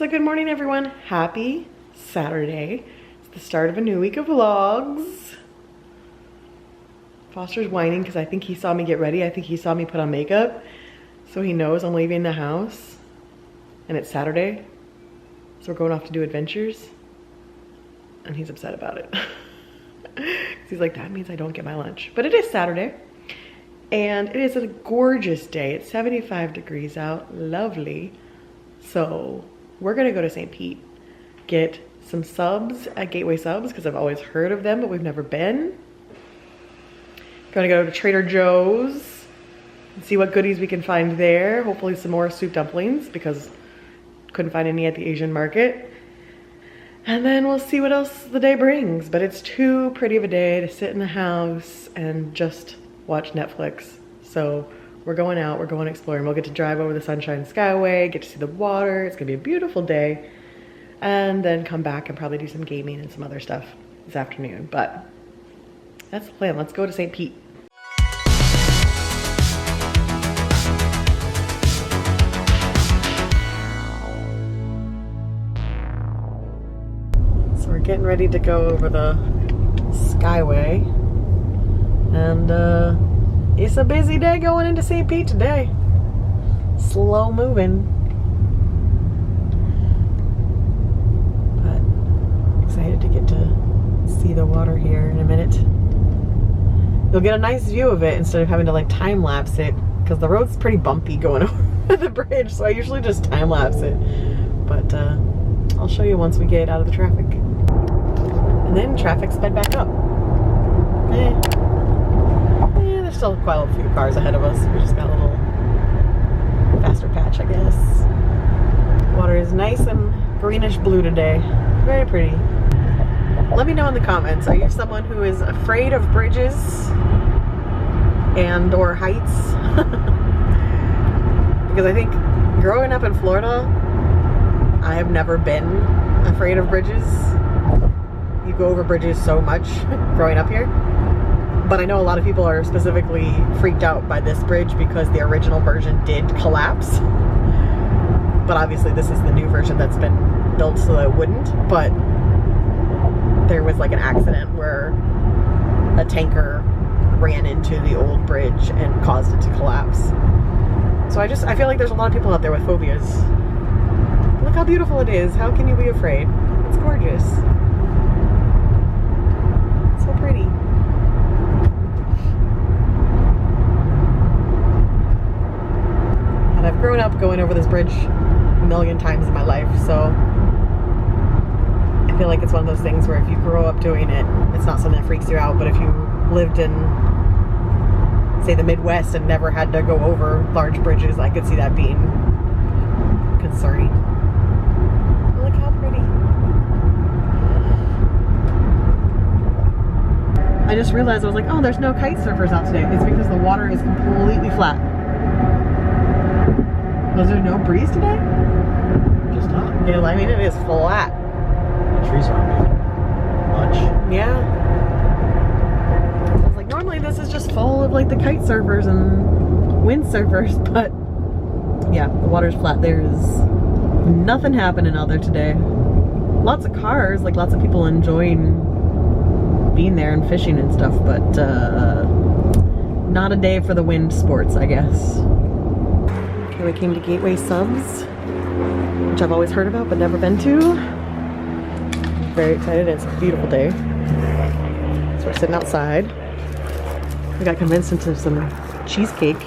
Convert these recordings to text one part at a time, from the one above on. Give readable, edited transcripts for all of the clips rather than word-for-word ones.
So good morning everyone, happy Saturday. It's the start of a new week of vlogs. Foster's whining because I think he saw me get ready. I think he saw me put on makeup. So he knows I'm leaving the house and it's Saturday. So we're going off to do adventures and he's upset about it. He's like, that means I don't get my lunch. But it is Saturday and it is a gorgeous day. It's 75 degrees out, lovely. So we're gonna go to St. Pete, get some subs at Gateway Subs because I've always heard of them, but we've never been. Gonna go to Trader Joe's and see what goodies we can find there. Hopefully some more soup dumplings because couldn't find any at the Asian market. And then we'll see what else the day brings. But it's too pretty of a day to sit in the house and just watch Netflix. So we're going out, we're going exploring. We'll get to drive over the Sunshine Skyway, get to see the water. It's gonna be a beautiful day. And then come back and probably do some gaming and some other stuff this afternoon. But that's the plan. Let's go to St. Pete. So we're getting ready to go over the Skyway. And it's a busy day going into St. Pete today. Slow moving. But excited to get to see the water here in a minute. You'll get a nice view of it instead of having to like time lapse it because the road's pretty bumpy going over the bridge, so I usually just time lapse it. But I'll show you once we get out of the traffic. And then traffic sped back up. There's still quite a few cars ahead of us. We just got a little faster patch, I guess. Water is nice and greenish blue today. Very pretty. Let me know in the comments, are you someone who is afraid of bridges and or heights? Because I think growing up in Florida, I have never been afraid of bridges. You go over bridges so much growing up here. But I know a lot of people are specifically freaked out by this bridge because the original version did collapse. But obviously this is the new version that's been built so that it wouldn't. But there was like an accident where a tanker ran into the old bridge and caused it to collapse. So I feel like there's a lot of people out there with phobias. Look how beautiful it is. How can you be afraid? It's gorgeous. So pretty. And I've grown up going over this bridge a million times in my life, so I feel like it's one of those things where if you grow up doing it, it's not something that freaks you out. But if you lived in, say, the Midwest and never had to go over large bridges, I could see that being concerning. Look how pretty. I just realized, I was like, oh, there's no kite surfers out today. It's because the water is completely flat. Was there no breeze today? Just not. Yeah, I mean, it is flat. The trees aren't moving much. Yeah. I was like, normally this is just full of like the kite surfers and windsurfers, but yeah, the water's flat. There's nothing happening out there today. Lots of cars, like lots of people enjoying being there and fishing and stuff, but not a day for the wind sports, I guess. Okay, we came to Gateway Subs, which I've always heard about but never been to. Very excited. It's a beautiful day. So we're sitting outside. We got convinced into some cheesecake,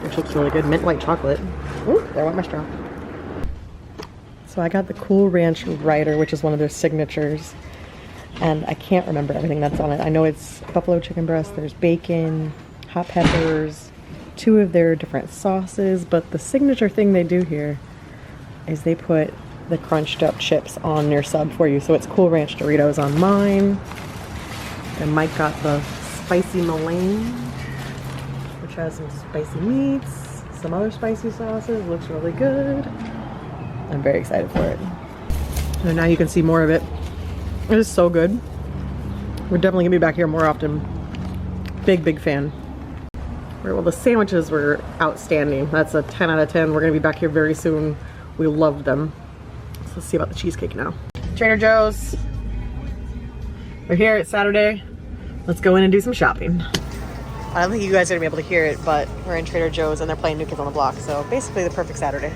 which looks really good. Mint white chocolate. Ooh, there went my straw. So I got the Cool Ranch Rider, which is one of their signatures. And I can't remember everything that's on it. I know it's buffalo chicken breast, there's bacon, hot peppers, 2 of their different sauces, but the signature thing they do here is they put the crunched up chips on your sub for you. So it's Cool Ranch Doritos on mine. And Mike got the spicy Malane, which has some spicy meats, some other spicy sauces. Looks really good. I'm very excited for it. And now you can see more of it. It is so good. We're definitely gonna be back here more often. Big fan. Well, the sandwiches were outstanding. That's a 10 out of 10. We're gonna be back here very soon. We loved them. let's see about the cheesecake now. Trader Joe's. We're here, it's Saturday. Let's go in and do some shopping. I don't think you guys are gonna be able to hear it, but we're in Trader Joe's and they're playing New Kids on the Block, so basically the perfect Saturday.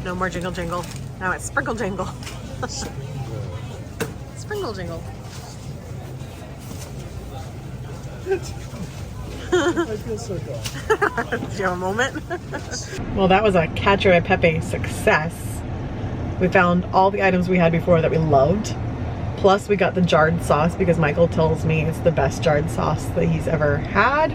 No more jingle jingle. Now it's sprinkle jingle. Sprinkle jingle. I feel so good. Did you have a moment? Well, that was a cacio e pepe success. We found all the items we had before that we loved. Plus we got the jarred sauce because Michael tells me it's the best jarred sauce that he's ever had.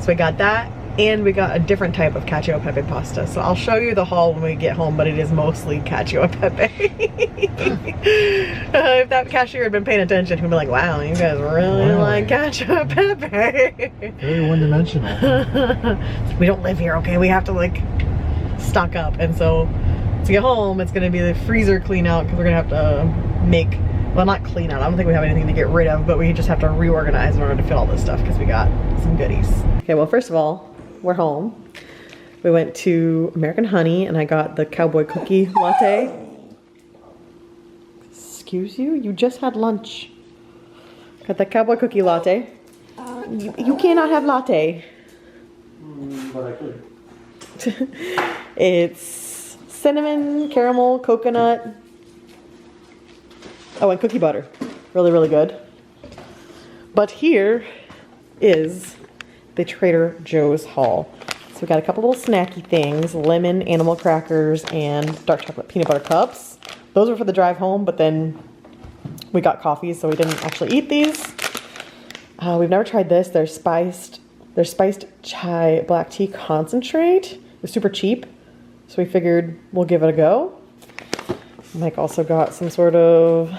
So we got that, and we got a different type of cacio e pepe pasta. So I'll show you the haul when we get home, but it is mostly cacio e pepe. If that cashier had been paying attention, he'd be like, wow, you guys really like cacio e pepe. Very one-dimensional. We don't live here, okay? We have to like stock up. And so to get home, it's gonna be the freezer clean out because we're gonna have to make, well, not clean out, I don't think we have anything to get rid of, but we just have to reorganize in order to fit all this stuff because we got some goodies. Okay, well, first of all, we're home. We went to American Honey and I got the cowboy cookie latte. Excuse you? You just had lunch. Got the cowboy cookie latte. You cannot have latte. But I could. It's cinnamon, caramel, coconut. Oh, and cookie butter. Really, really good. But here is the Trader Joe's haul. So we got a couple little snacky things, lemon animal crackers and dark chocolate peanut butter cups. Those were for the drive home, but then we got coffee, so we didn't actually eat these. We've never tried this. They're spiced chai black tea concentrate. It's super cheap, so we figured we'll give it a go. Mike also got some sort of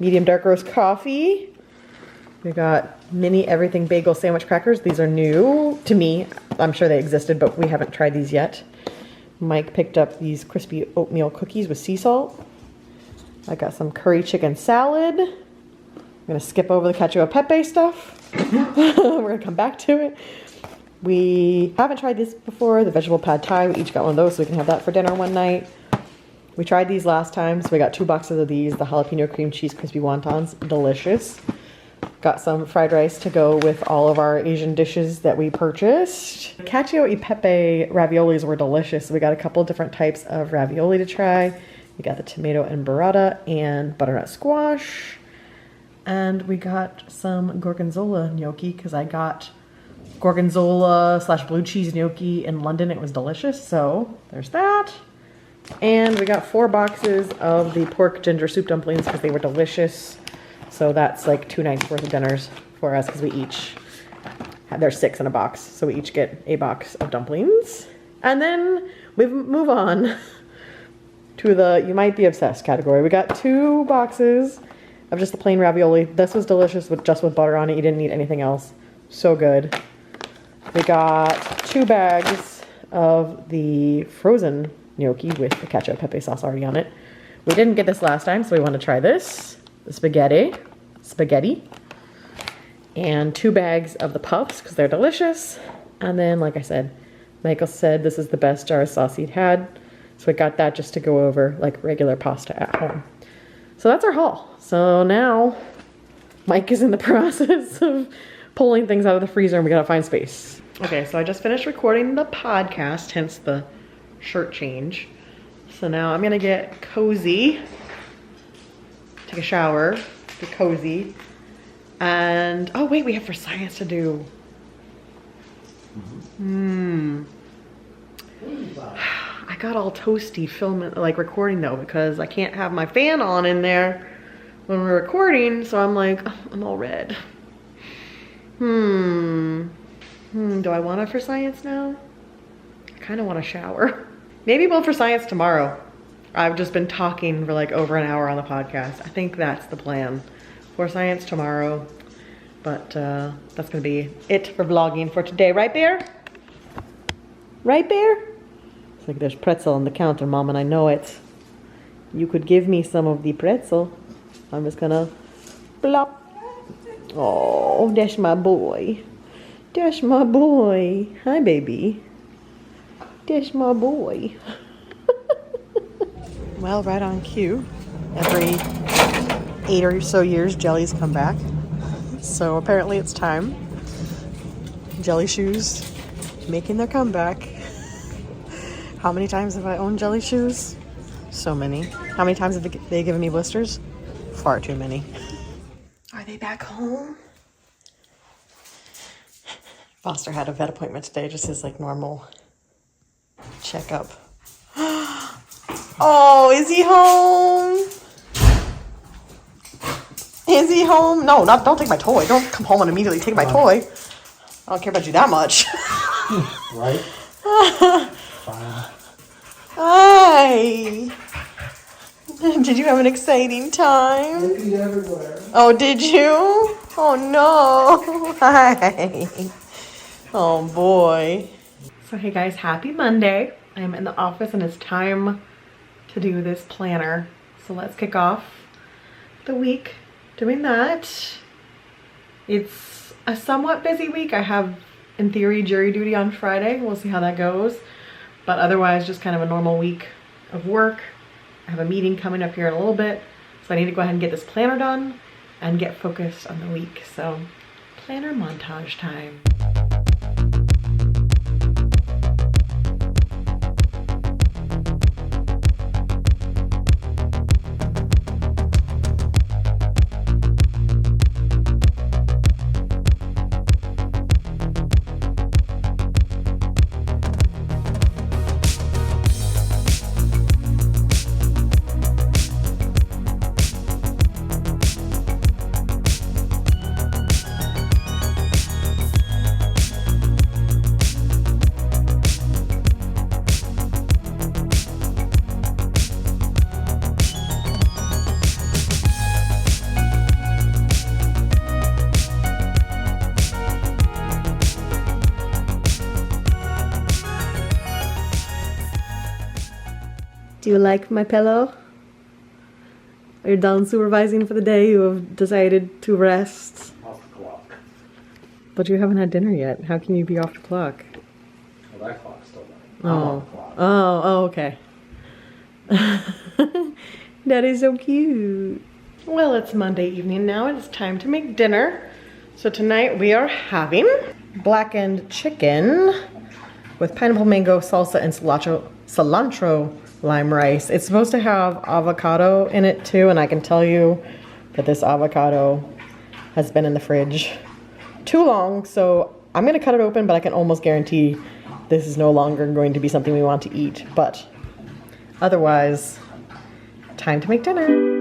medium dark roast coffee. We got mini everything bagel sandwich crackers. These are new to me. I'm sure they existed, but we haven't tried these yet. Mike picked up these crispy oatmeal cookies with sea salt. I got some curry chicken salad. I'm gonna skip over the cacio e pepe stuff. We're gonna come back to it. We haven't tried this before, the vegetable pad thai. We each got one of those so we can have that for dinner one night. We tried these last time, so we got 2 boxes of these, the jalapeno cream cheese crispy wontons, delicious. Got some fried rice to go with all of our Asian dishes that we purchased. Cacio e pepe raviolis were delicious. We got a couple different types of ravioli to try. We got the tomato and burrata and butternut squash. And we got some gorgonzola gnocchi because I got gorgonzola / blue cheese gnocchi in London. It was delicious, so there's that. And we got 4 boxes of the pork ginger soup dumplings because they were delicious. So that's like 2 nights worth of dinners for us because we each, there's 6 in a box. So we each get a box of dumplings. And then we move on to the you might be obsessed category. We got 2 boxes of just the plain ravioli. This was delicious with just with butter on it. You didn't need anything else. So good. We got 2 bags of the frozen gnocchi with the cacio e pepe sauce already on it. We didn't get this last time, so we want to try this. The spaghetti. And 2 bags of the puffs because they're delicious. And then, like I said, Michael said this is the best jar of sauce he'd had. So we got that just to go over like regular pasta at home. So that's our haul. So now Mike is in the process of pulling things out of the freezer and we gotta find space. Okay, so I just finished recording the podcast, hence the shirt change. So now I'm gonna get cozy, take a shower, get cozy, and oh wait, we have for science to do. I got all toasty filming, like recording though, because I can't have my fan on in there when we're recording, so I'm like, oh, I'm all red. Do I want it for science now? I kind of want a shower. Maybe we'll for science tomorrow. I've just been talking for like over an hour on the podcast. I think that's the plan. For science tomorrow. But that's gonna be it for vlogging for today. Right, Bear? Right, Bear? It's like there's pretzel on the counter, Mom, and I know it. You could give me some of the pretzel. I'm just gonna plop. Oh, that's my boy. That's my boy. Hi, baby. That's my boy. Well, right on cue. Every 8 or so years, jellies come back. So apparently it's time. Jelly shoes making their comeback. How many times have I owned jelly shoes? So many. How many times have they given me blisters? Far too many. Are they back home? Foster had a vet appointment today, just his like normal checkup. Oh, is he home? Is he home? No, don't take my toy. Don't come home and immediately take my toy. I don't care about you that much. Right? Fine. Hi. Did you have an exciting time? I peed everywhere. Oh, did you? Oh, no. Hi. Oh, boy. So, hey, guys, happy Monday. I'm in the office, and it's time to do this planner. So, let's kick off the week doing that. It's a somewhat busy week. I have, in theory, jury duty on Friday. We'll see how that goes. But otherwise, just kind of a normal week of work. I have a meeting coming up here in a little bit. So I need to go ahead and get this planner done and get focused on the week. So planner montage time. Do you like my pillow? Are you done supervising for the day? You have decided to rest. Off the clock. But you haven't had dinner yet. How can you be off the clock? Well, that clock's still running. I'm on the clock. Oh, okay. That is so cute. Well, it's Monday evening now. It's time to make dinner. So tonight we are having blackened chicken with pineapple mango salsa and cilantro lime rice. It's supposed to have avocado in it too, and I can tell you that this avocado has been in the fridge too long, so I'm gonna cut it open, but I can almost guarantee this is no longer going to be something we want to eat. But otherwise, time to make dinner.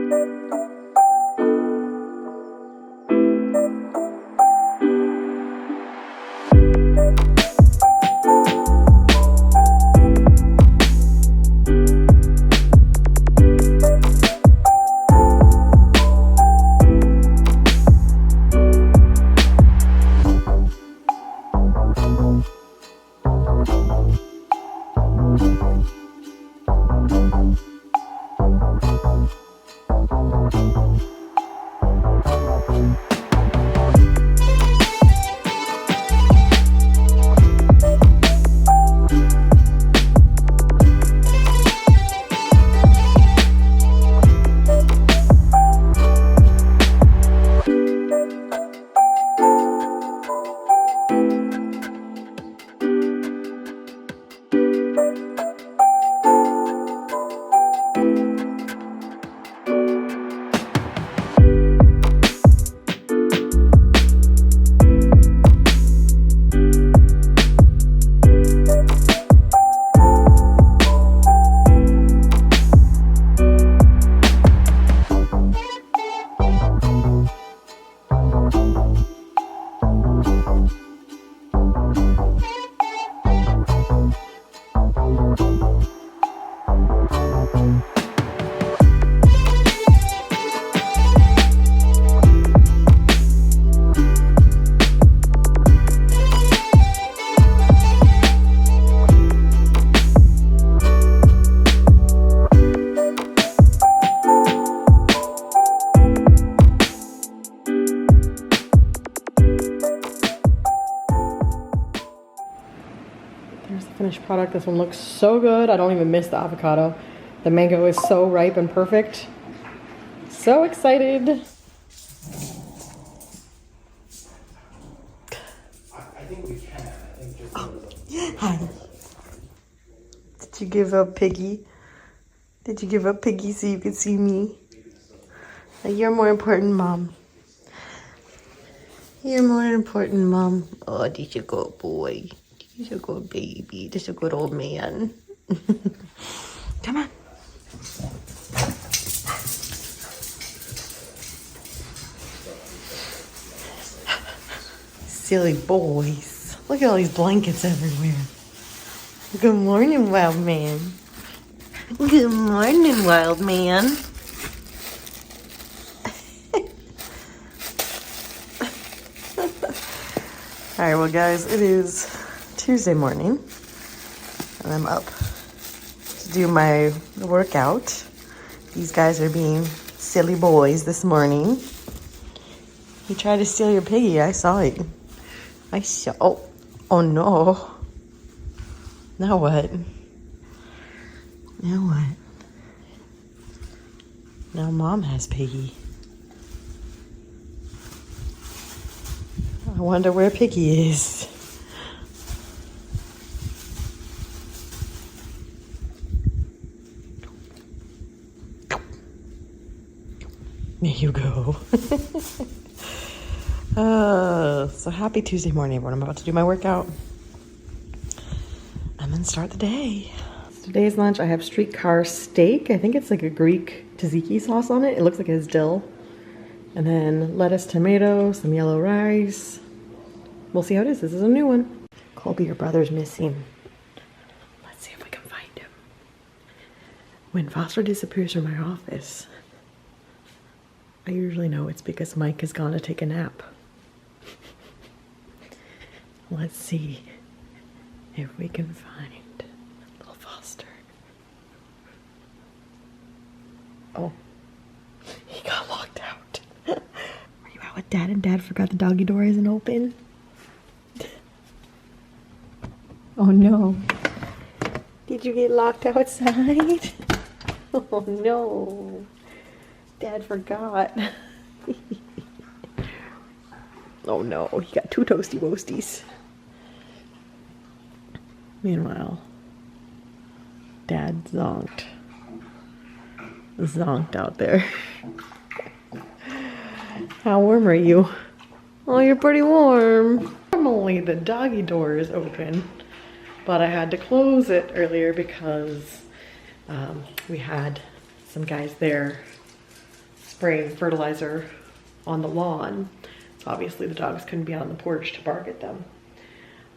There's the finished product. This one looks so good. I don't even miss the avocado. The mango is so ripe and perfect. So excited. I think we can. I think just Hi. Did you give up Piggy? Did you give up Piggy so you could see me? You're more important, Mom. You're more important, Mom. Oh, this is a good boy. This is a good baby. This is a good old man. Come on. Silly boys. Look at all these blankets everywhere. Good morning, wild man. Good morning, wild man. Alright, well guys, it is Tuesday morning and I'm up to do my workout. These guys are being silly boys this morning. He tried to steal your piggy, I saw it. I saw, oh no. Now what? Now what? Now Mom has Piggy. I wonder where Piggy is. There you go. So happy Tuesday morning, everyone. I'm about to do my workout and then start the day. Today's lunch, I have streetcar steak. I think it's like a Greek tzatziki sauce on it. It looks like it's dill. And then lettuce, tomato, some yellow rice. We'll see how it is. This is a new one. Colby, your brother's missing. Let's see if we can find him. When Foster disappears from my office, I usually know it's because Mike has gone to take a nap. Let's see if we can find little Foster. Oh, he got locked out. Are you out with Dad and Dad forgot the doggy door isn't open? Oh no. Did you get locked outside? Oh no. Dad forgot. Oh no, he got two toasty woasties. Meanwhile, Dad zonked out there. How warm are you? Oh, you're pretty warm. Normally the doggy door is open, but I had to close it earlier because we had some guys there spraying fertilizer on the lawn. So obviously the dogs couldn't be on the porch to bark at them.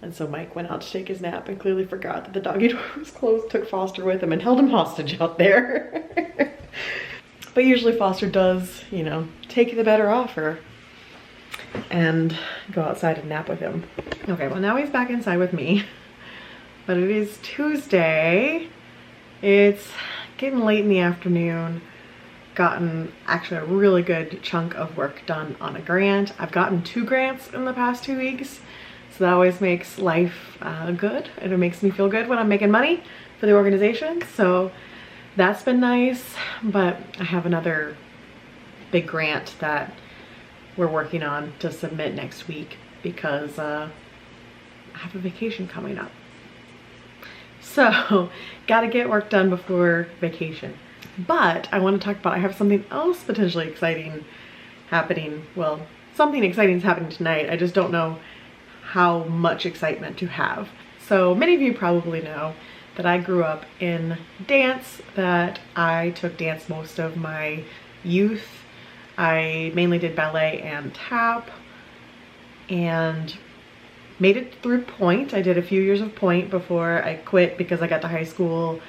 And so Mike went out to take his nap and clearly forgot that the doggy door was closed, took Foster with him and held him hostage out there. But usually Foster does, you know, take the better offer and go outside and nap with him. Okay, well now he's back inside with me, but it is Tuesday. It's getting late in the afternoon. Gotten actually a really good chunk of work done on a grant. I've gotten 2 grants in the past 2 weeks. So that always makes life good. And it makes me feel good when I'm making money for the organization. So that's been nice. But I have another big grant that we're working on to submit next week because I have a vacation coming up. So gotta get work done before vacation. But I want to talk about, I have something else potentially exciting happening. Well, something exciting is happening tonight. I just don't know how much excitement to have. So many of you probably know that I grew up in dance, that I took dance most of my youth. I mainly did ballet and tap and made it through Point. I did a few years of Point before I quit because I got to high school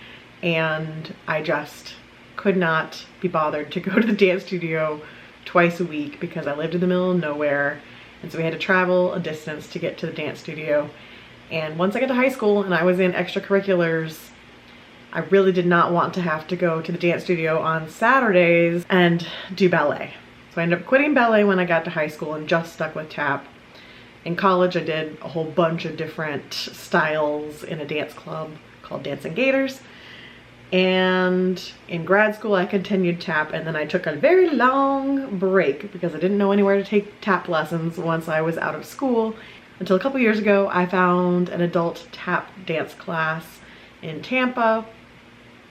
and I just could not be bothered to go to the dance studio twice a week because I lived in the middle of nowhere. And so we had to travel a distance to get to the dance studio. And once I got to high school and I was in extracurriculars, I really did not want to have to go to the dance studio on Saturdays and do ballet. So I ended up quitting ballet when I got to high school and just stuck with tap. In college, I did a whole bunch of different styles in a dance club called Dancing Gators. And in grad school, I continued tap, and then I took a very long break because I didn't know anywhere to take tap lessons once I was out of school. Until a couple years ago, I found an adult tap dance class in Tampa,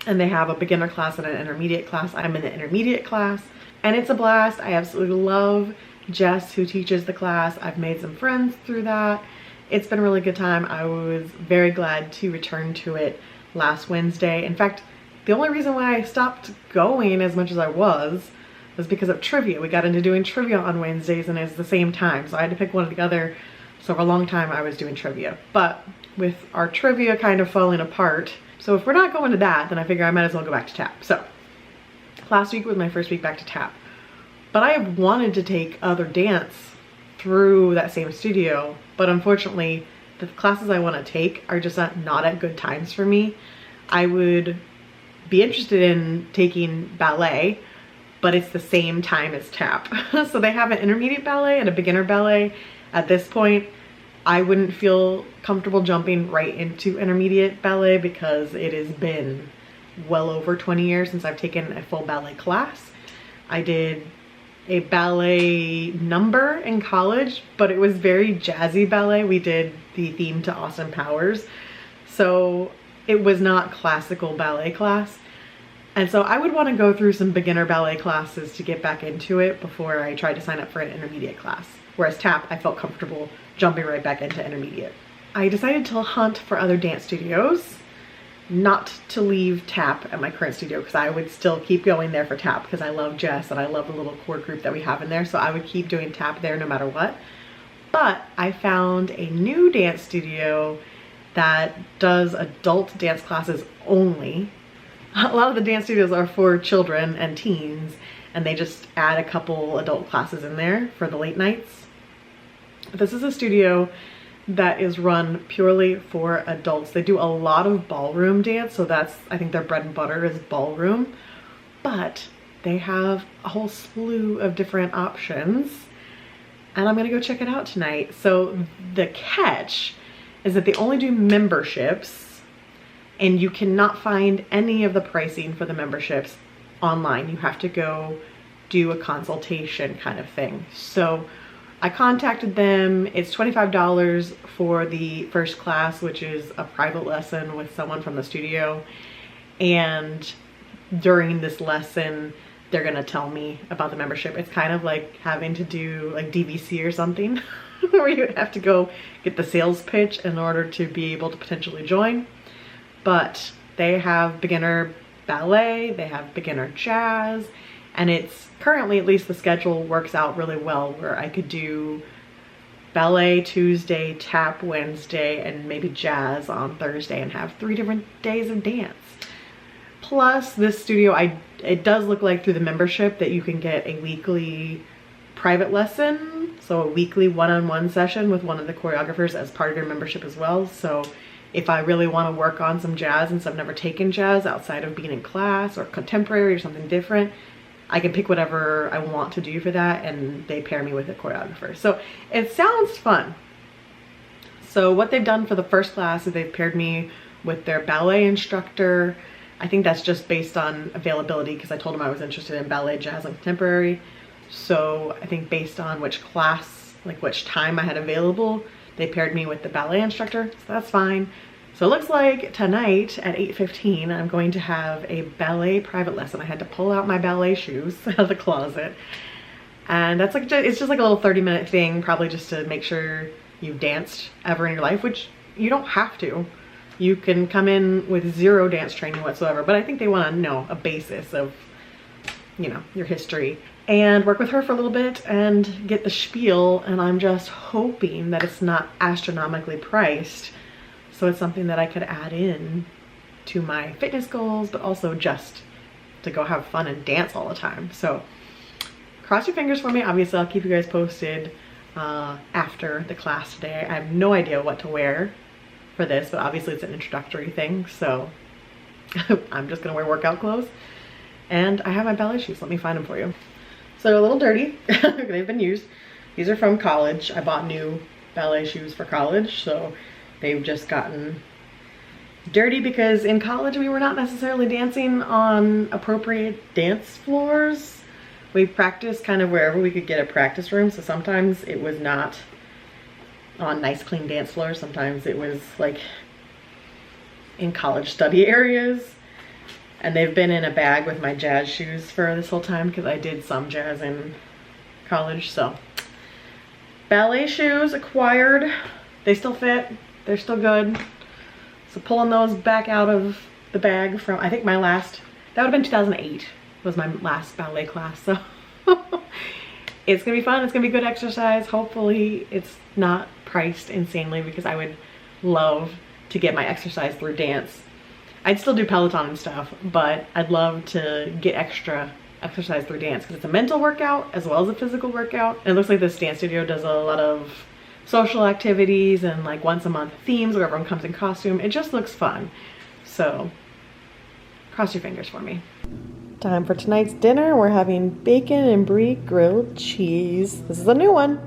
and they have a beginner class and an intermediate class. I'm in the intermediate class, and it's a blast. I absolutely love Jess, who teaches the class. I've made some friends through that. It's been a really good time. I was very glad to return to it last Wednesday. In fact, the only reason why I stopped going as much as I was because of trivia. We got into doing trivia on Wednesdays, and it's the same time, so I had to pick one or the other. So for a long time I was doing trivia, but with our trivia kind of falling apart, so if we're not going to that, then I figure I might as well go back to tap. So last week was my first week back to tap, but I have wanted to take other dance through that same studio, but unfortunately the classes I want to take are just not at good times for me. I would be interested in taking ballet, but it's the same time as tap. So they have an intermediate ballet and a beginner ballet. At this point, I wouldn't feel comfortable jumping right into intermediate ballet because it has been well over 20 years since I've taken a full ballet class. I did a ballet number in college, but it was very jazzy ballet. We did the theme to Austin Powers, so it was not classical ballet class. And so I would want to go through some beginner ballet classes to get back into it before I tried to sign up for an intermediate class. Whereas tap, I felt comfortable jumping right back into intermediate. I decided to hunt for other dance studios, not to leave tap at my current studio, because I would still keep going there for tap because I love Jess and I love the little core group that we have in there. So I would keep doing tap there no matter what. But I found a new dance studio that does adult dance classes only. A lot of the dance studios are for children and teens, and they just add a couple adult classes in there for the late nights. This is a studio that is run purely for adults. They do a lot of ballroom dance, so that's, I think their bread and butter is ballroom, but they have a whole slew of different options, and I'm gonna go check it out tonight. So the catch is that they only do memberships, and you cannot find any of the pricing for the memberships online. You have to go do a consultation kind of thing. So I contacted them. It's $25 for the first class, which is a private lesson with someone from the studio. And during this lesson, they're gonna tell me about the membership. It's kind of like having to do like DVC or something, where you have to go get the sales pitch in order to be able to potentially join. But they have beginner ballet, they have beginner jazz, and it's currently, at least the schedule works out really well, where I could do ballet Tuesday, tap Wednesday, and maybe jazz on Thursday, and have 3 different days of dance. Plus this studio, it does look like through the membership that you can get a weekly private lesson, so a weekly one-on-one session with one of the choreographers as part of your membership as well. So if I really want to work on some jazz, since I've never taken jazz outside of being in class or contemporary or something different, I can pick whatever I want to do for that, and they pair me with a choreographer. So it sounds fun. So what they've done for the first class is they've paired me with their ballet instructor. I think that's just based on availability, because I told them I was interested in ballet, jazz, and contemporary. So I think based on which class, like which time I had available, they paired me with the ballet instructor, so that's fine. So it looks like tonight at 8:15, I'm going to have a ballet private lesson. I had to pull out my ballet shoes out of the closet. And that's like, it's just like a little 30-minute thing, probably just to make sure you've danced ever in your life, which you don't have to. You can come in with 0 dance training whatsoever, but I think they want to know a basis of, you know, your history, and work with her for a little bit and get the spiel. And I'm just hoping that it's not astronomically priced, so it's something that I could add in to my fitness goals, but also just to go have fun and dance all the time. So cross your fingers for me. Obviously I'll keep you guys posted after the class today. I have no idea what to wear for this, but obviously it's an introductory thing, so I'm just gonna wear workout clothes. And I have my ballet shoes. Let me find them for you. So they're a little dirty. They've been used. These are from college. I bought new ballet shoes for college, so they've just gotten Dirty because in college we were not necessarily dancing on appropriate dance floors. We practiced kind of wherever we could get a practice room, so sometimes it was not on nice clean dance floors. Sometimes it was like in college study areas. And they've been in a bag with my jazz shoes for this whole time because I did some jazz in college. So ballet shoes acquired. They still fit. They're still good. So pulling those back out of the bag from, I think my last, that would have been 2008 was my last ballet class. So it's gonna be fun. It's gonna be good exercise. Hopefully it's not priced insanely because I would love to get my exercise through dance. I'd still do Peloton and stuff, but I'd love to get extra exercise through dance because it's a mental workout as well as a physical workout. And it looks like this dance studio does a lot of social activities and like once a month themes where everyone comes in costume. It just looks fun. So cross your fingers for me. Time for tonight's dinner. We're having bacon and brie grilled cheese. This is a new one.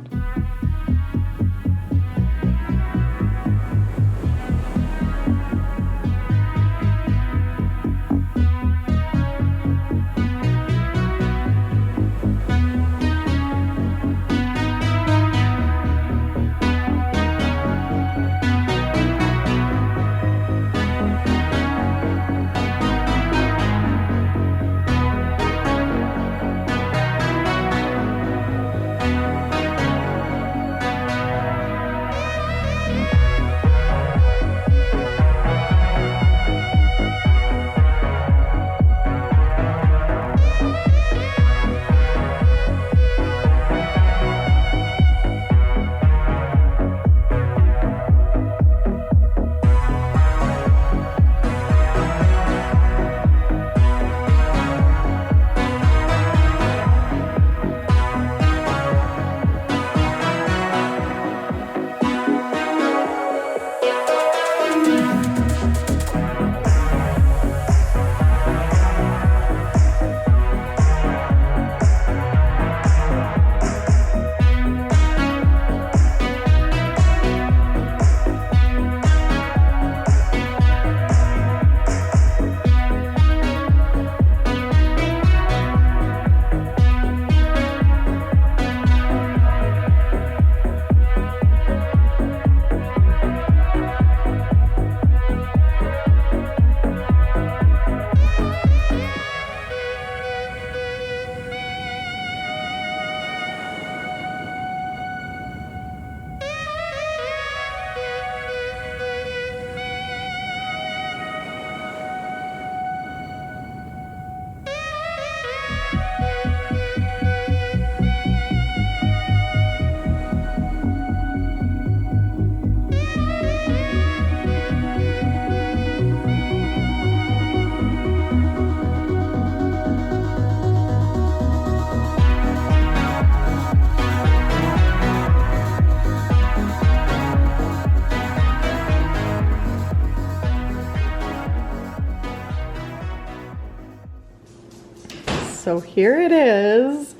So here it is.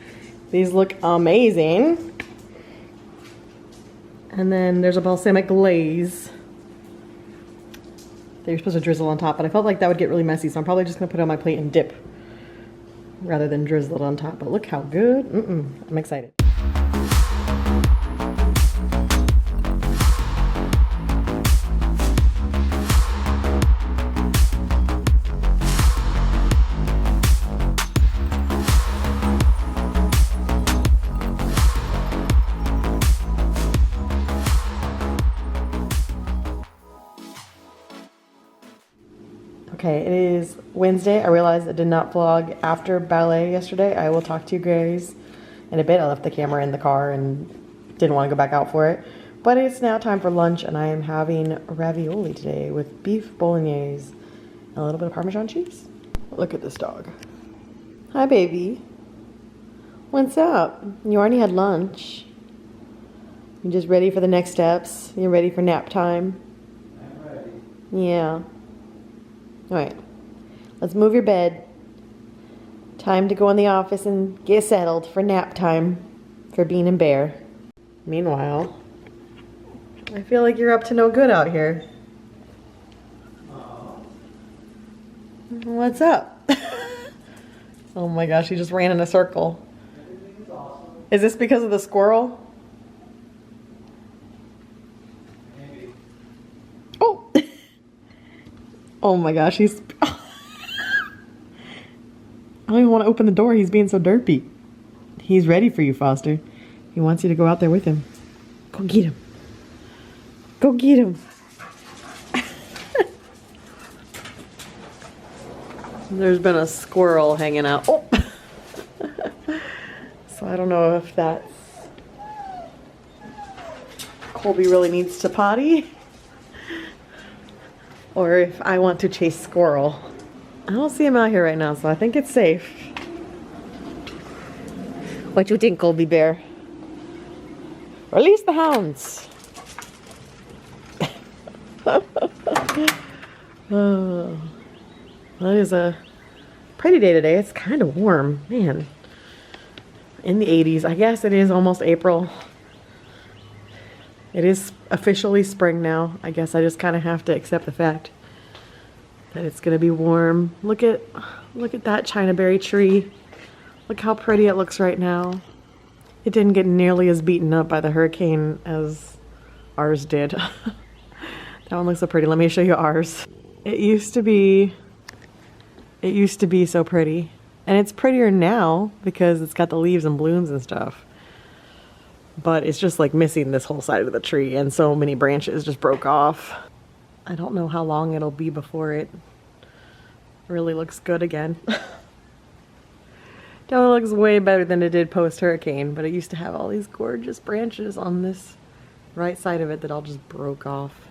These look amazing. And then there's a balsamic glaze that you're supposed to drizzle on top, but I felt like that would get really messy, so I'm probably just gonna put it on my plate and dip rather than drizzle it on top. But look how good. I'm excited. Okay, it is Wednesday. I realized I did not vlog after ballet yesterday. I will talk to you guys in a bit. I left the camera in the car and didn't want to go back out for it. But it's now time for lunch and I am having ravioli today with beef bolognese and a little bit of Parmesan cheese. Look at this dog. Hi, baby. What's up? You already had lunch. You just ready for the next steps? You ready for nap time? I'm ready. Yeah. All right, let's move your bed. Time to go in the office and get settled for nap time for Bean and Bear. Meanwhile, I feel like you're up to no good out here. Oh, What's up? Oh my gosh, he just ran in a circle. Is this because of the squirrel? Maybe. Oh! Oh my gosh, he's... I don't even want to open the door. He's being so derpy. He's ready for you, Foster. He wants you to go out there with him. Go get him. Go get him. There's been a squirrel hanging out. Oh! So I don't know if that's... Colby really needs to potty. Or if I want to chase squirrel. I don't see him out here right now, so I think it's safe. What you think, Colby Bear? Release the hounds. Oh, that is a pretty day today. It's kind of warm, man. In the 80s. I guess it is almost April. It is officially spring now. I guess I just kind of have to accept the fact that it's gonna be warm. Look at that Chinaberry tree. Look how pretty it looks right now. It didn't get nearly as beaten up by the hurricane as ours did. That one looks so pretty. Let me show you ours. It used to be so pretty. And it's prettier now because it's got the leaves and blooms and stuff. But it's just like missing this whole side of the tree, and so many branches just broke off. I don't know how long it'll be before it really looks good again. It looks way better than it did post-hurricane, but it used to have all these gorgeous branches on this right side of it that all just broke off.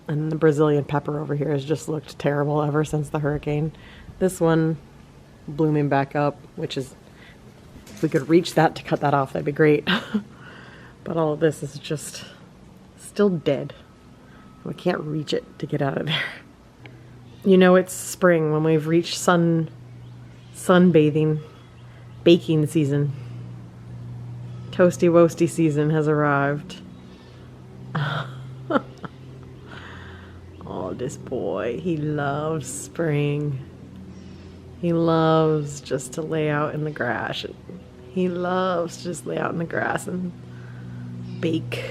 And the Brazilian pepper over here has just looked terrible ever since the hurricane. This one blooming back up, which is, if we could reach that to cut that off, that'd be great. But all of this is just still dead. We can't reach it to get out of there. You know it's spring when we've reached sunbathing, baking season. Toasty woasty season has arrived. Oh, this boy, he loves spring. He loves just to lay out in the grass. He loves to just lay out in the grass and bake.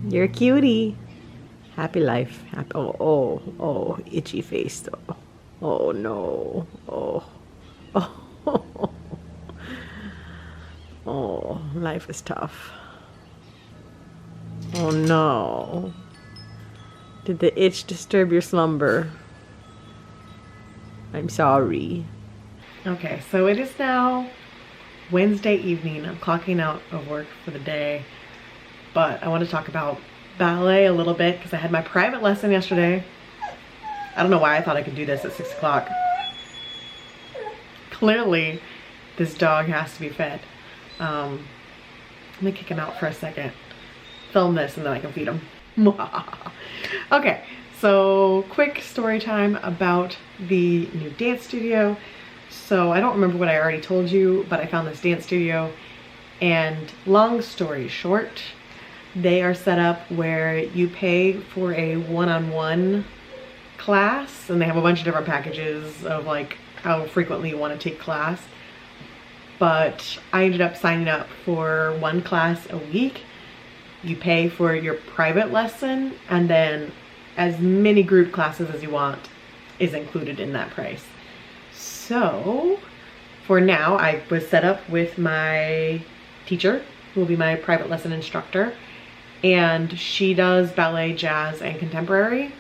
You're a cutie. Happy life. Happy. Oh, itchy face though. Oh no. Oh, life is tough. Oh no. Did the itch disturb your slumber? I'm sorry. Okay, so it is now Wednesday evening. I'm clocking out of work for the day, but I want to talk about ballet a little bit because I had my private lesson yesterday. I don't know why I thought I could do this at 6 o'clock. Clearly, this dog has to be fed. Let me kick him out for a second. Film this and then I can feed him. Okay, so quick story time about the new dance studio. So I don't remember what I already told you, but I found this dance studio, and long story short, they are set up where you pay for a one-on-one class, and they have a bunch of different packages of like how frequently you want to take class. But I ended up signing up for one class a week. You pay for your private lesson, and then as many group classes as you want is included in that price. So for now, I was set up with my teacher, who will be my private lesson instructor, and she does ballet, jazz, and contemporary.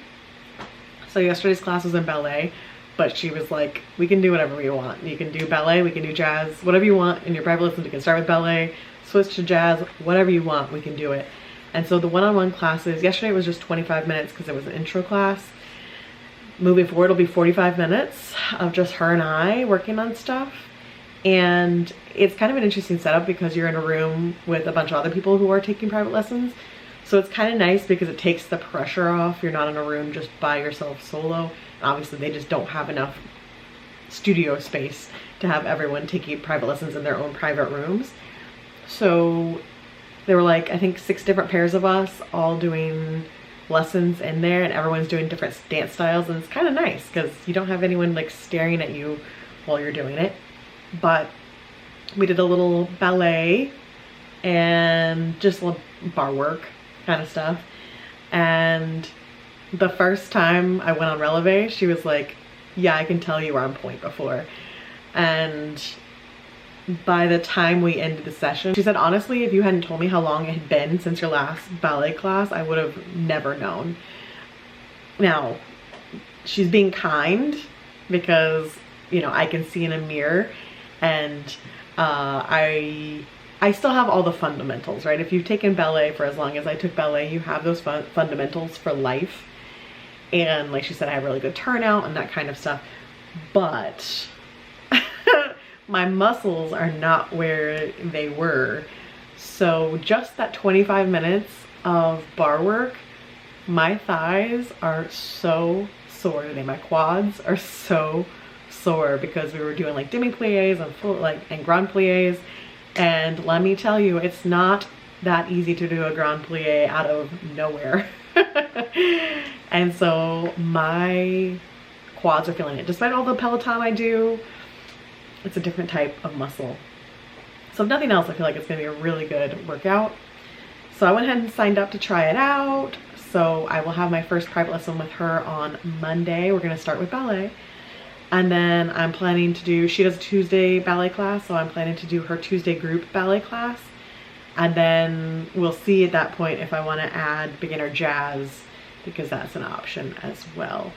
So yesterday's class was in ballet, but she was like, we can do whatever we want. You can do ballet, we can do jazz, whatever you want in your private lessons. You can start with ballet, switch to jazz, whatever you want, we can do it. And so the one-on-one classes, yesterday was just 25 minutes because it was an intro class. Moving forward, it'll be 45 minutes of just her and I working on stuff. And it's kind of an interesting setup because you're in a room with a bunch of other people who are taking private lessons. So it's kind of nice because it takes the pressure off. You're not in a room just by yourself solo. Obviously, they just don't have enough studio space to have everyone taking private lessons in their own private rooms. So there were like, I think 6 different pairs of us all doing lessons in there, and everyone's doing different dance styles, and it's kind of nice because you don't have anyone like staring at you while you're doing it. But we did a little ballet and just a little bar work kind of stuff. And the first time I went on releve, she was like, yeah, I can tell you were on point before. And by the time we ended the session, she said, honestly, if you hadn't told me how long it had been since your last ballet class, I would have never known. Now, she's being kind because, you know, I can see in a mirror, and I still have all the fundamentals, right? If you've taken ballet for as long as I took ballet, you have those fundamentals for life. And like she said, I have really good turnout and that kind of stuff. But my muscles are not where they were. So just that 25 minutes of bar work, my thighs are so sore today. My quads are so sore because we were doing like demi-plies and full, and grand plies. And let me tell you, it's not that easy to do a grand plie out of nowhere. And so my quads are feeling it. Despite all the Peloton I do, it's a different type of muscle. So if nothing else, I feel like it's gonna be a really good workout. So I went ahead and signed up to try it out. So I will have my first private lesson with her on Monday. We're gonna start with ballet. And then I'm planning to do, she does a Tuesday ballet class, so I'm planning to do her Tuesday group ballet class. And then we'll see at that point if I want to add beginner jazz, because that's an option as well.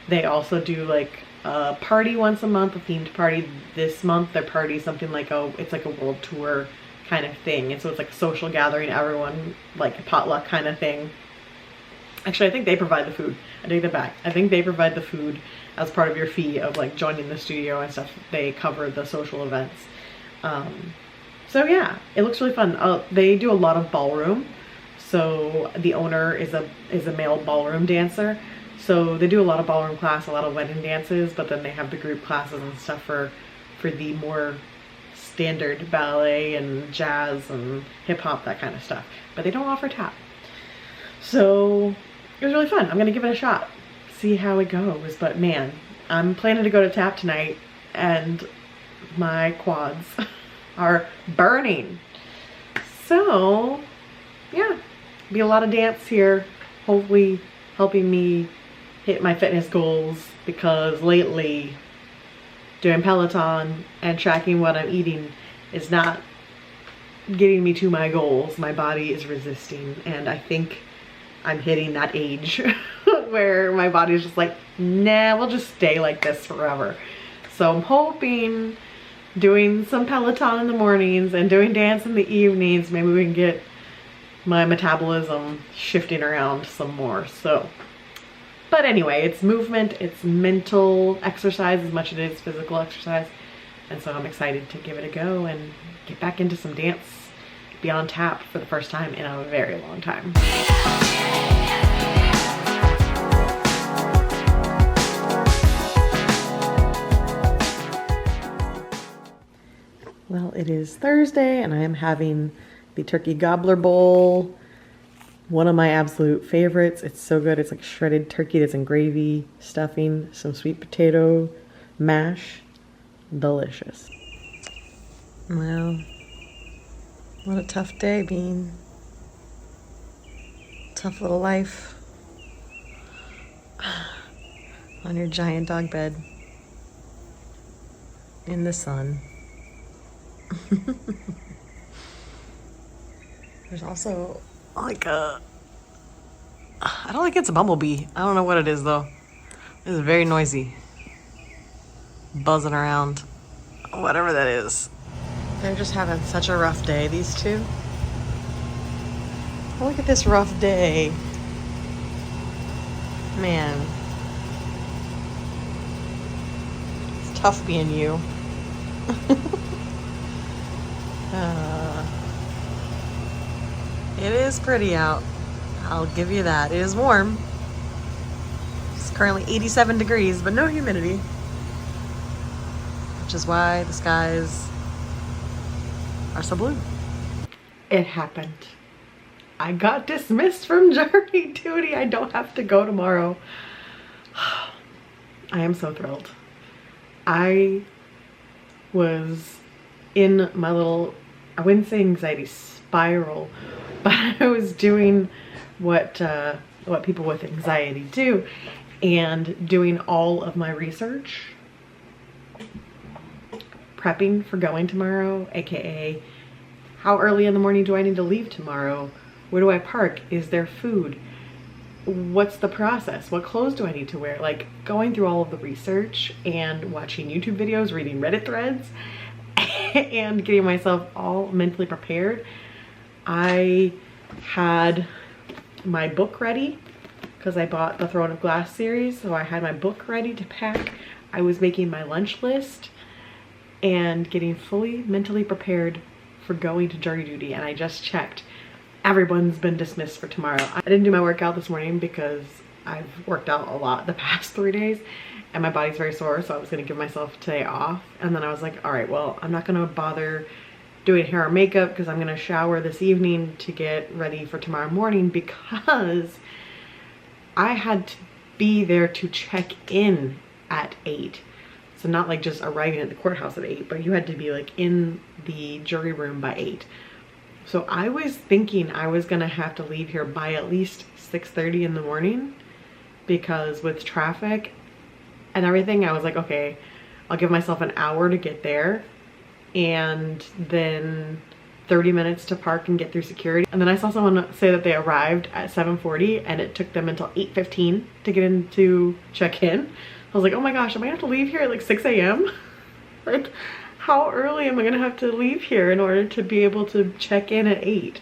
They also do like a party once a month, a themed party. This month their party is something like it's like a world tour kind of thing. And so it's like a social gathering, everyone, like a potluck kind of thing. Actually, I think they provide the food. I take that back. I think they provide the food as part of your fee of like joining the studio and stuff. They cover the social events. So yeah, it looks really fun. They do a lot of ballroom. So the owner is a male ballroom dancer. So they do a lot of ballroom class, a lot of wedding dances, but then they have the group classes and stuff for the more standard ballet and jazz and hip hop, that kind of stuff. But they don't offer tap. So it was really fun. I'm gonna give it a shot, see how it goes. But man, I'm planning to go to tap tonight, and my quads are burning. So yeah, be a lot of dance here, hopefully helping me hit my fitness goals, because lately doing Peloton and tracking what I'm eating is not getting me to my goals. My body is resisting, and I think I'm hitting that age where my body's just like, nah, we'll just stay like this forever. So I'm hoping doing some Peloton in the mornings and doing dance in the evenings, maybe we can get my metabolism shifting around some more. So, but anyway, it's movement, it's mental exercise as much as it is physical exercise. And so I'm excited to give it a go and get back into some dance, be on tap for the first time in a very long time. Well, it is Thursday and I am having the turkey gobbler bowl. One of my absolute favorites. It's so good. It's like shredded turkey that's in gravy, stuffing, some sweet potato, mash. Delicious. Well, what a tough day, Bean. Tough little life. On your giant dog bed. In the sun. There's also like I don't think it's a bumblebee. I don't know what it is though. It's very noisy. Buzzing around. Whatever that is. They're just having such a rough day, these two. Look at this rough day. Man. It's tough being you. It is pretty out. I'll give you that. It is warm. It's currently 87 degrees, but no humidity. Which is why the skies are so blue. It happened. I got dismissed from jury duty. I don't have to go tomorrow. I am so thrilled. I was in my little, I wouldn't say anxiety spiral, but I was doing what people with anxiety do, and doing all of my research, prepping for going tomorrow, aka how early in the morning do I need to leave tomorrow? Where do I park? Is there food? What's the process? What clothes do I need to wear? Like, going through all of the research and watching YouTube videos, reading Reddit threads, and getting myself all mentally prepared. I had my book ready because I bought the Throne of Glass series, so I had my book ready to pack. I was making my lunch list and getting fully mentally prepared for going to jury duty, and I just checked. Everyone's been dismissed for tomorrow. I didn't do my workout this morning because I've worked out a lot the past 3 days and my body's very sore, so I was gonna give myself today off. And then I was like, all right, well, I'm not gonna bother doing hair or makeup because I'm gonna shower this evening to get ready for tomorrow morning, because I had to be there to check in at 8. So not like just arriving at the courthouse at 8, but you had to be like in the jury room by 8. So I was thinking I was gonna have to leave here by at least 6:30 in the morning, because with traffic and everything, I was like, okay, I'll give myself an hour to get there and then 30 minutes to park and get through security. And then I saw someone say that they arrived at 7:40 and it took them until 8:15 to get in to check in. I was like, oh my gosh, am I gonna have to leave here at like 6 a.m.? Like, how early am I gonna have to leave here in order to be able to check in at 8?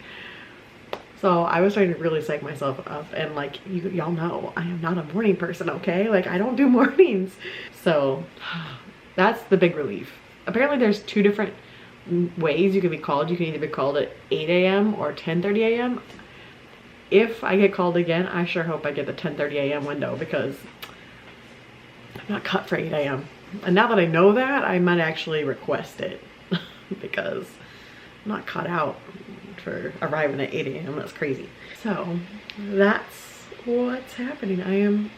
So I was trying to really psych myself up, and like, y'all know I am not a morning person, okay? Like, I don't do mornings. So that's the big relief. Apparently there's 2 different ways you can be called. You can either be called at 8 a.m. or 10:30 a.m. If I get called again, I sure hope I get the 10:30 a.m. window, because I'm not cut for 8 a.m. And now that I know that, I might actually request it because I'm not cut out for arriving at 8 a.m. That's crazy. So that's what's happening. I am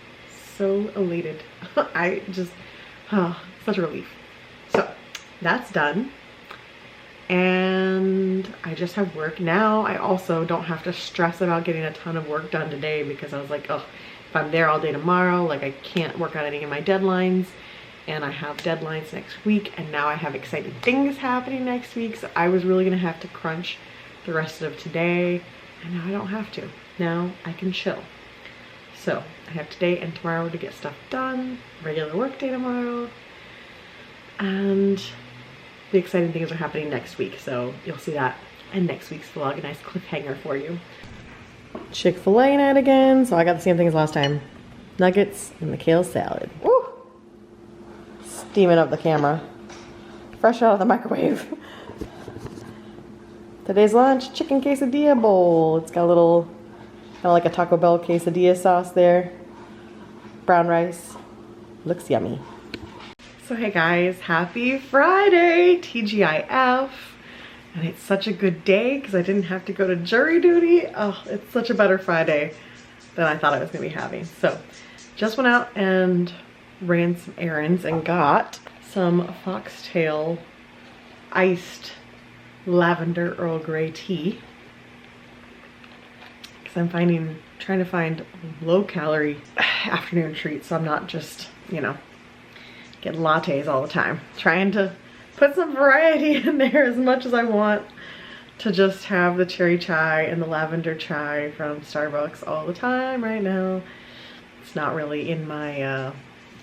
so elated. I just, such a relief. So that's done. And I just have work now. I also don't have to stress about getting a ton of work done today, because I was like, oh, if I'm there all day tomorrow, like, I can't work on any of my deadlines. And I have deadlines next week, and now I have exciting things happening next week. So I was really gonna have to crunch the rest of today, and now I don't have to. Now I can chill. So I have today and tomorrow to get stuff done, regular work day tomorrow, and the exciting things are happening next week. So you'll see that in next week's vlog, a nice cliffhanger for you. Chick-fil-A night again. So I got the same thing as last time. Nuggets and the kale salad. Woo! Steaming up the camera. Fresh out of the microwave. Today's lunch, chicken quesadilla bowl. It's got a little, kind of like a Taco Bell quesadilla sauce there. Brown rice. Looks yummy. So hey guys, happy Friday, TGIF. And it's such a good day because I didn't have to go to jury duty. Oh, it's such a better Friday than I thought I was gonna be having. So just went out and ran some errands and got some foxtail iced lavender Earl Grey tea, because I'm trying to find low calorie afternoon treats, so I'm not just, you know, getting lattes all the time. Trying to put some variety in there as much as I want to just have the cherry chai and the lavender chai from Starbucks all the time right now. It's not really in my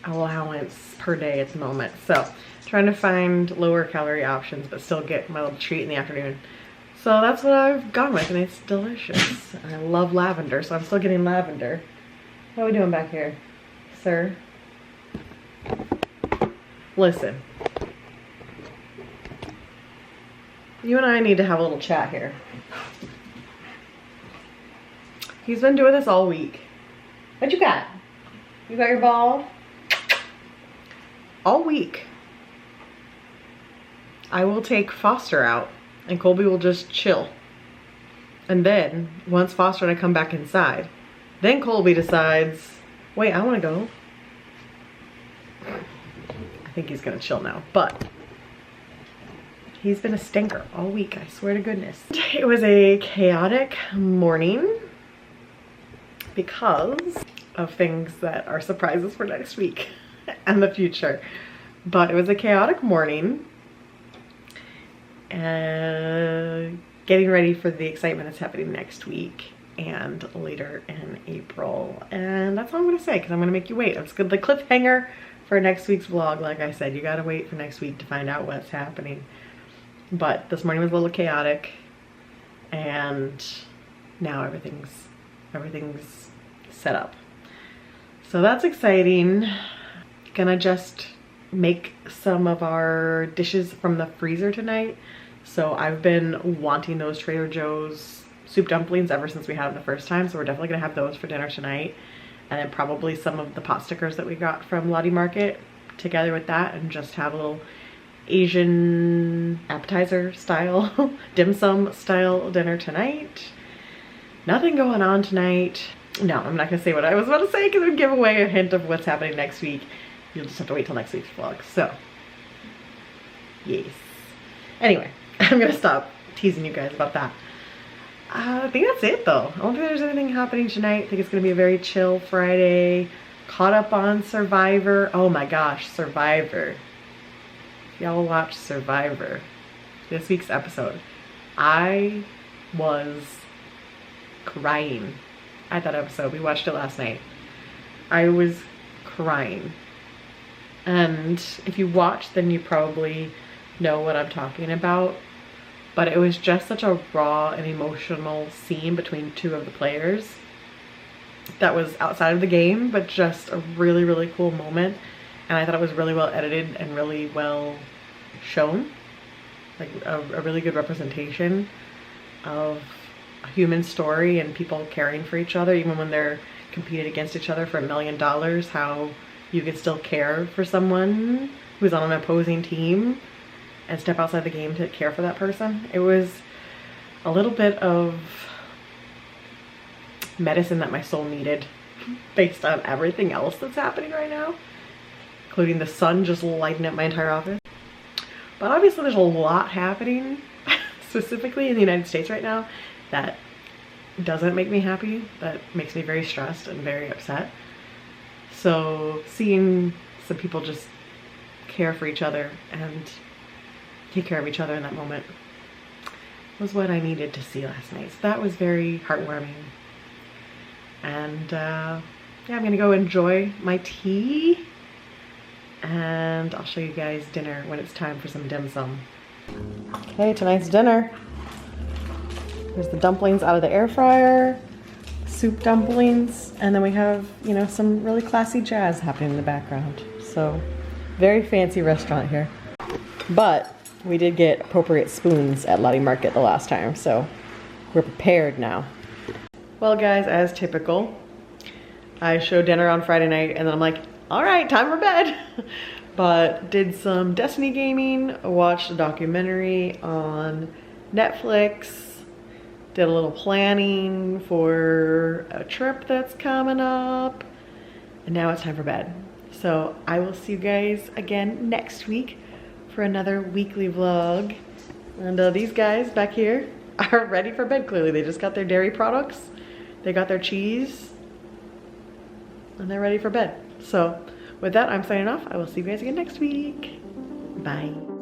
allowance per day at the moment. So trying to find lower calorie options but still get my little treat in the afternoon. So that's what I've gone with, and it's delicious. I love lavender, so I'm still getting lavender. What are we doing back here, sir? Listen. You and I need to have a little chat here. He's been doing this all week. What you got? You got your ball? All week, I will take Foster out and Colby will just chill And then once Foster and I come back inside, then Colby decides, wait, I want to go. I think he's gonna chill now, but he's been a stinker all week, I swear to goodness. It was a chaotic morning because of things that are surprises for next week and the future. But it was a chaotic morning and getting ready for the excitement that's happening next week and later in April. And that's all I'm gonna say, because I'm gonna make you wait. It's good, the cliffhanger for next week's vlog. Like I said, you gotta wait for next week to find out what's happening. But this morning was a little chaotic, and now everything's set up. So that's exciting. Gonna just make some of our dishes from the freezer tonight. So I've been wanting those Trader Joe's soup dumplings ever since we had them the first time. So we're definitely gonna have those for dinner tonight. And then probably some of the pot stickers that we got from Lottie Market together with that, and just have a little Asian appetizer style, dim sum style dinner tonight. Nothing going on tonight. No, I'm not gonna say what I was about to say because it would give away a hint of what's happening next week. You'll just have to wait till next week's vlog. So, yes. Anyway, I'm gonna stop teasing you guys about that. I think that's it though. I don't think there's anything happening tonight. I think it's gonna be a very chill Friday. Caught up on Survivor. Oh my gosh, Survivor. If y'all watch Survivor, this week's episode, I was crying at that episode. We watched it last night. I was crying. And if you watch, then you probably know what I'm talking about. But it was just such a raw and emotional scene between two of the players that was outside of the game, but just a really, really cool moment. And I thought it was really well edited and really well shown. Like a really good representation of a human story and people caring for each other, even when they're competing against each other for $1 million, how you can still care for someone who's on an opposing team and step outside the game to care for that person. It was a little bit of medicine that my soul needed based on everything else that's happening right now, including the sun just lighting up my entire office. But obviously there's a lot happening specifically in the United States right now that doesn't make me happy, that makes me very stressed and very upset. So seeing some people just care for each other and take care of each other in that moment was what I needed to see last night. So that was very heartwarming. And yeah, I'm gonna go enjoy my tea, and I'll show you guys dinner when it's time for some dim sum. Okay, tonight's dinner. There's the dumplings out of the air fryer, soup dumplings, and then we have, you know, some really classy jazz happening in the background. So, very fancy restaurant here. But we did get appropriate spoons at Lottie Market the last time, so we're prepared now. Well guys, as typical, I showed dinner on Friday night and then I'm like, all right, time for bed. But did some Destiny gaming, watched a documentary on Netflix, did a little planning for a trip that's coming up, and now it's time for bed. So I will see you guys again next week for another weekly vlog. And these guys back here are ready for bed clearly. They just got their dairy products, they got their cheese, and they're ready for bed. So with that, I'm signing off. I will see you guys again next week. Bye.